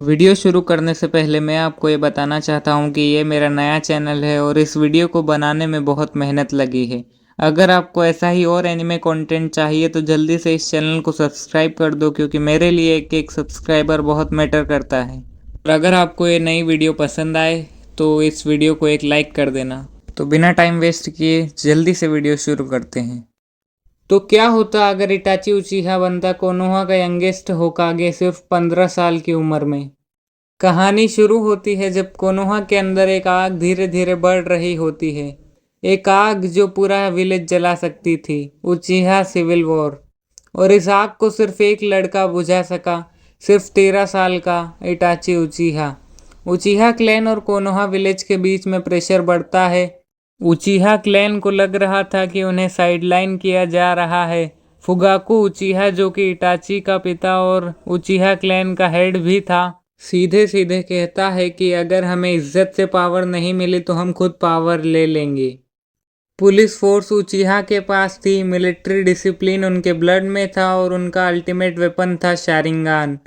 Video शुरू करने से पहले मैं आपको ये बताना चाहता हूँ कि ये मेरा नया चैनल है और इस वीडियो को बनाने में बहुत मेहनत लगी है। अगर आपको ऐसा ही और एनिमे कंटेंट चाहिए तो जल्दी से इस चैनल को सब्सक्राइब कर दो, क्योंकि मेरे लिए एक एक सब्सक्राइबर बहुत मैटर करता है। और अगर आपको ये नई वीडियो पसंद आए तो इस वीडियो को एक लाइक कर देना। तो बिना टाइम वेस्ट किए जल्दी से वीडियो शुरू करते हैं। तो क्या होता अगर इटाची उचिहा बनता कोनोहा का यंगेस्ट होकागे सिर्फ 15 साल की उम्र में। कहानी शुरू होती है जब कोनोहा के अंदर एक आग धीरे धीरे बढ़ रही होती है। एक आग जो पूरा विलेज जला सकती थी, उचिहा सिविल वॉर। और इस आग को सिर्फ एक लड़का बुझा सका, सिर्फ 13 साल का इटाची उचिहा। उचिहा क्लैन और कोनोहा विलेज के बीच में प्रेशर बढ़ता है। उचिहा क्लैन को लग रहा था कि उन्हें साइडलाइन किया जा रहा है। फुगाकू उचिहा, जो कि इटाची का पिता और उचिहा क्लैन का हेड भी था, सीधे सीधे कहता है कि अगर हमें इज्जत से पावर नहीं मिली तो हम खुद पावर ले लेंगे। पुलिस फोर्स उचिहा के पास थी, मिलिट्री डिसिप्लिन उनके ब्लड में था और उनका अल्टीमेट वेपन था शारिंगान।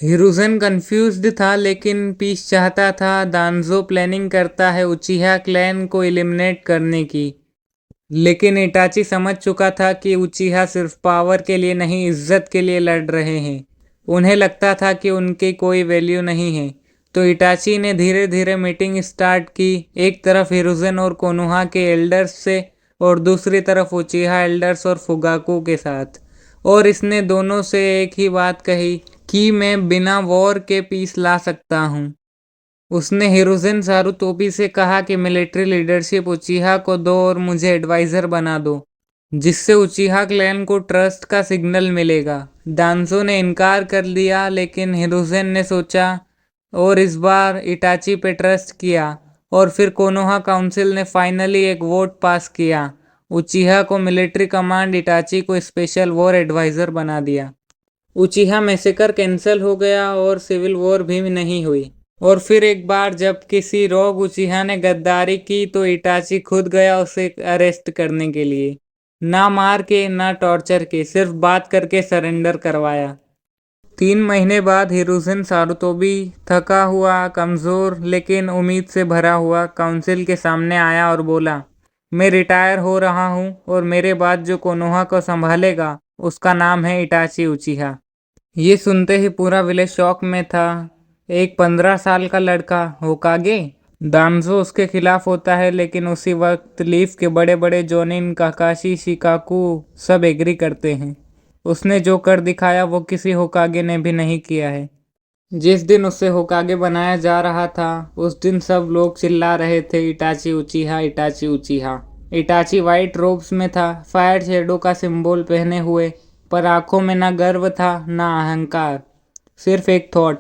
हिरुzen कंफ्यूज्ड था लेकिन पीस चाहता था। दानजो प्लानिंग करता है उचिहा क्लैन को एलिमिनेट करने की, लेकिन इटाची समझ चुका था कि उचिहा सिर्फ पावर के लिए नहीं, इज्जत के लिए लड़ रहे हैं। उन्हें लगता था कि उनकी कोई वैल्यू नहीं है। तो इटाची ने धीरे धीरे मीटिंग स्टार्ट की, एक तरफ हिरुzen और कोनोहा के एल्डर्स से और दूसरी तरफ उचिहा एल्डर्स और फुगाकू के साथ। और इसने दोनों से एक ही बात कही कि मैं बिना वॉर के पीस ला सकता हूँ। उसने हिरुzen सारुतोबी से कहा कि मिलिट्री लीडरशिप उचिहा को दो और मुझे एडवाइजर बना दो, जिससे उचिहा क्लैन को ट्रस्ट का सिग्नल मिलेगा। डांसो ने इनकार कर दिया, लेकिन हिरुzen ने सोचा और इस बार इटाची पे ट्रस्ट किया। और फिर कोनोहा काउंसिल ने फाइनली एक वोट पास किया। उचिहा को मिलिट्री कमांड, इटाची को स्पेशल वॉर एडवाइजर बना दिया। उचिहा मैसेकर कैंसिल हो गया और सिविल वॉर भी नहीं हुई। और फिर एक बार जब किसी रोग उचिहा ने गद्दारी की तो इटाची खुद गया उसे अरेस्ट करने के लिए। ना मार के ना टॉर्चर के, सिर्फ बात करके सरेंडर करवाया। 3 महीने बाद हिरुzen सारुतोबी थका हुआ, कमजोर लेकिन उम्मीद से भरा हुआ काउंसिल के सामने आया और बोला, मैं रिटायर हो रहा हूँ और मेरे बाद जो कोनोहा को संभालेगा उसका नाम है इटाची उचिहा। ये सुनते ही पूरा विलेज शॉक में था। एक 15 साल का लड़का होकागे। दानजो उसके खिलाफ होता है, लेकिन उसी वक्त लीफ के बड़े बड़े जोनिन, काकाशी, शिकाकू सब एग्री करते हैं। उसने जो कर दिखाया वो किसी होकागे ने भी नहीं किया है। जिस दिन उसे होकागे बनाया जा रहा था उस दिन सब लोग चिल्ला रहे थे, Itachi उचिहा, Itachi उचिहा। Itachi white ropes में था, फायर शेडो का सिंबल पहने हुए, पर आंखों में ना गर्व था ना अहंकार, सिर्फ एक थॉट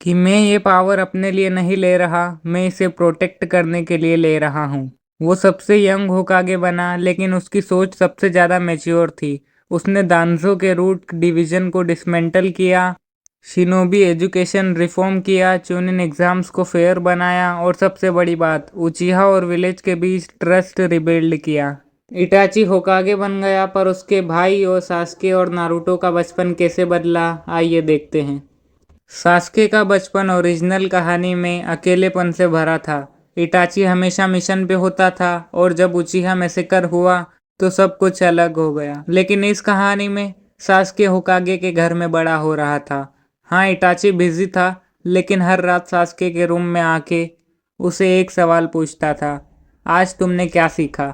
कि मैं ये पावर अपने लिए नहीं ले रहा, मैं इसे प्रोटेक्ट करने के लिए ले रहा हूँ। वो सबसे यंग होकागे बना, लेकिन उसकी सोच सबसे ज़्यादा मैच्योर थी। उसने दानजो के रूट डिवीजन को डिसमेंटल किया, शिनोबी एजुकेशन रिफॉर्म किया, चूनिन एग्जाम्स को फेयर बनाया और सबसे बड़ी बात, उचिहा और विलेज के बीच ट्रस्ट रिबिल्ड किया। इटाची होकागे बन गया, पर उसके भाई और सास्के और नारुतो का बचपन कैसे बदला, आइए देखते हैं। सास्के का बचपन ओरिजिनल कहानी में अकेलेपन से भरा था। इटाची हमेशा मिशन पे होता था और जब उचिहा मैसेकर हुआ तो सब कुछ अलग हो गया। लेकिन इस कहानी में सास्के होकागे के घर में बड़ा हो रहा था। हाँ, इटाची बिजी था, लेकिन हर रात सास्के के रूम में आके उसे एक सवाल पूछता था, आज तुमने क्या सीखा।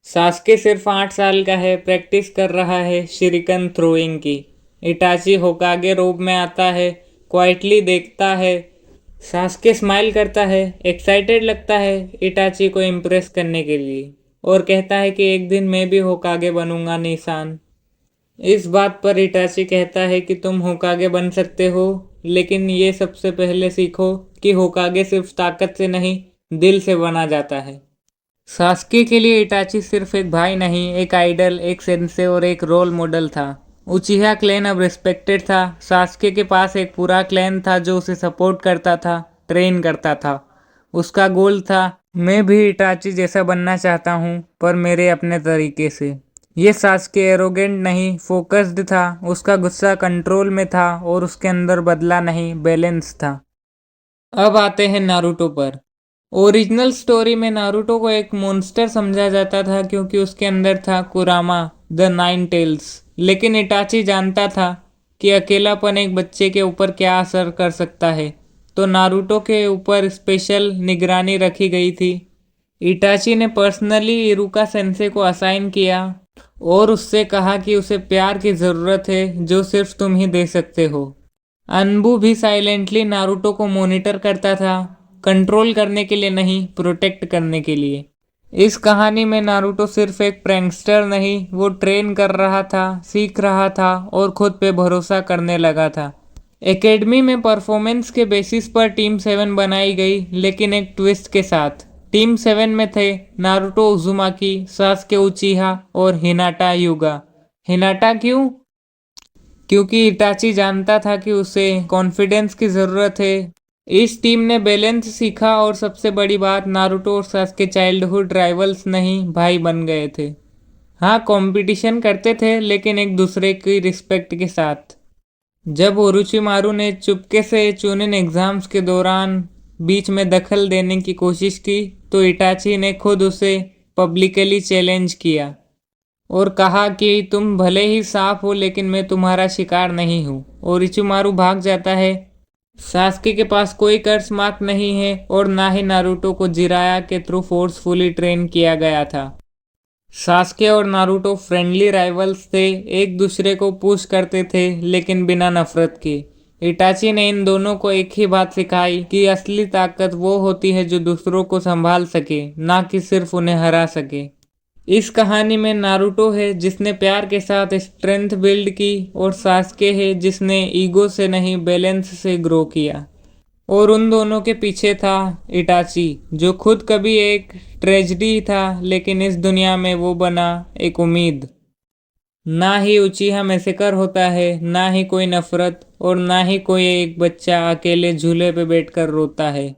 सास्के सिर्फ 8 साल का है, प्रैक्टिस कर रहा है शिरिकन थ्रोइंग की। इटाची होकागे रूप में आता है, क्वाइटली देखता है। सास्के स्माइल करता है, एक्साइटेड लगता है इटाची को इम्प्रेस करने के लिए, और कहता है कि एक दिन मैं भी होकागे बनूंगा निशान। इस बात पर इटाची कहता है कि तुम होकागे बन सकते हो, लेकिन ये सबसे पहले सीखो कि होकागे सिर्फ ताकत से नहीं, दिल से बना जाता है। सास्के के लिए इटाची सिर्फ एक भाई नहीं, एक आइडल, एक सेंसे और एक रोल मॉडल था। उचिहा क्लैन अब रिस्पेक्टेड था। सास्के के पास एक पूरा क्लैन था जो उसे सपोर्ट करता था, ट्रेन करता था। उसका गोल था, मैं भी इटाची जैसा बनना चाहता हूँ, पर मेरे अपने तरीके से। ये सास्के एरोगेंट नहीं, फोकस्ड था, उसका गुस्सा कंट्रोल में था और उसके अंदर बदला नहीं, बैलेंस था। अब आते हैं नारुतो पर। ओरिजिनल स्टोरी में नारुतो को एक मॉन्स्टर समझा जाता था क्योंकि उसके अंदर था कुरामा द नाइन टेल्स। लेकिन इटाची जानता था कि अकेलापन एक बच्चे के ऊपर क्या असर कर सकता है, तो नारुतो के ऊपर स्पेशल निगरानी रखी गई थी। इटाची ने पर्सनली इरुका सेंसे को असाइन किया और उससे कहा कि उसे प्यार की ज़रूरत है जो सिर्फ तुम ही दे सकते हो। अनबू भी साइलेंटली नारुतो को मॉनिटर करता था, कंट्रोल करने के लिए नहीं, प्रोटेक्ट करने के लिए। इस कहानी में नारुतो सिर्फ एक प्रैंकस्टर नहीं, वो ट्रेन कर रहा था, सीख रहा था और खुद पे भरोसा करने लगा था। एकेडमी में परफॉर्मेंस के बेसिस पर टीम 7 बनाई गई, लेकिन एक ट्विस्ट के साथ। टीम 7 में थे नारुतो उजुमाकी, सास्के उचिहा और हिनाटा युगा। हिनाटा क्यों? क्योंकि इटाची जानता था कि उसे कॉन्फिडेंस की ज़रूरत है। इस टीम ने बैलेंस सीखा और सबसे बड़ी बात, नारुतो और सास्के चाइल्डहुड राइवल्स नहीं, भाई बन गए थे। हाँ, कंपटीशन करते थे लेकिन एक दूसरे की रिस्पेक्ट के साथ। जब ओरोचिमारू ने चुपके से चूनिन एग्जाम्स के दौरान बीच में दखल देने की कोशिश की, तो इटाची ने खुद उसे पब्लिकली चैलेंज किया और कहा कि तुम भले ही साफ हो लेकिन मैं तुम्हारा शिकार नहीं हूँ। ओरोचिमारू भाग जाता है। सास्के के पास कोई कर्स मार्क नहीं है और ना ही नारुतो को जिराया के थ्रू फोर्सफुली ट्रेन किया गया था। सास्के और नारुतो फ्रेंडली राइवल्स थे, एक दूसरे को पुश करते थे लेकिन बिना नफरत के। इटाची ने इन दोनों को एक ही बात सिखाई कि असली ताकत वो होती है जो दूसरों को संभाल सके, ना कि सिर्फ उन्हें हरा सके। इस कहानी में नारुतो है जिसने प्यार के साथ स्ट्रेंथ बिल्ड की और सास्के है जिसने ईगो से नहीं, बैलेंस से ग्रो किया। और उन दोनों के पीछे था इटाची, जो खुद कभी एक ट्रेजेडी था लेकिन इस दुनिया में वो बना एक उम्मीद। ना ही उचिहा मैसेकर होता है, ना ही कोई नफरत और ना ही कोई एक बच्चा अकेले झूले पे बैठकर रोता है।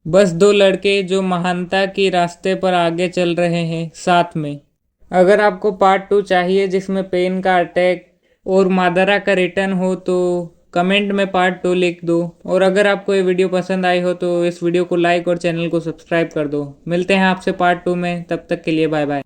बस दो लड़के जो महानता की रास्ते पर आगे चल रहे हैं साथ में। अगर आपको पार्ट 2 चाहिए जिसमें पेन का अटैक और मादरा का रिटर्न हो तो कमेंट में पार्ट 2 लिख दो। और अगर आपको ये वीडियो पसंद आई हो तो इस वीडियो को लाइक और चैनल को सब्सक्राइब कर दो। मिलते हैं आपसे पार्ट 2 में, तब तक के लिए बाय बाय।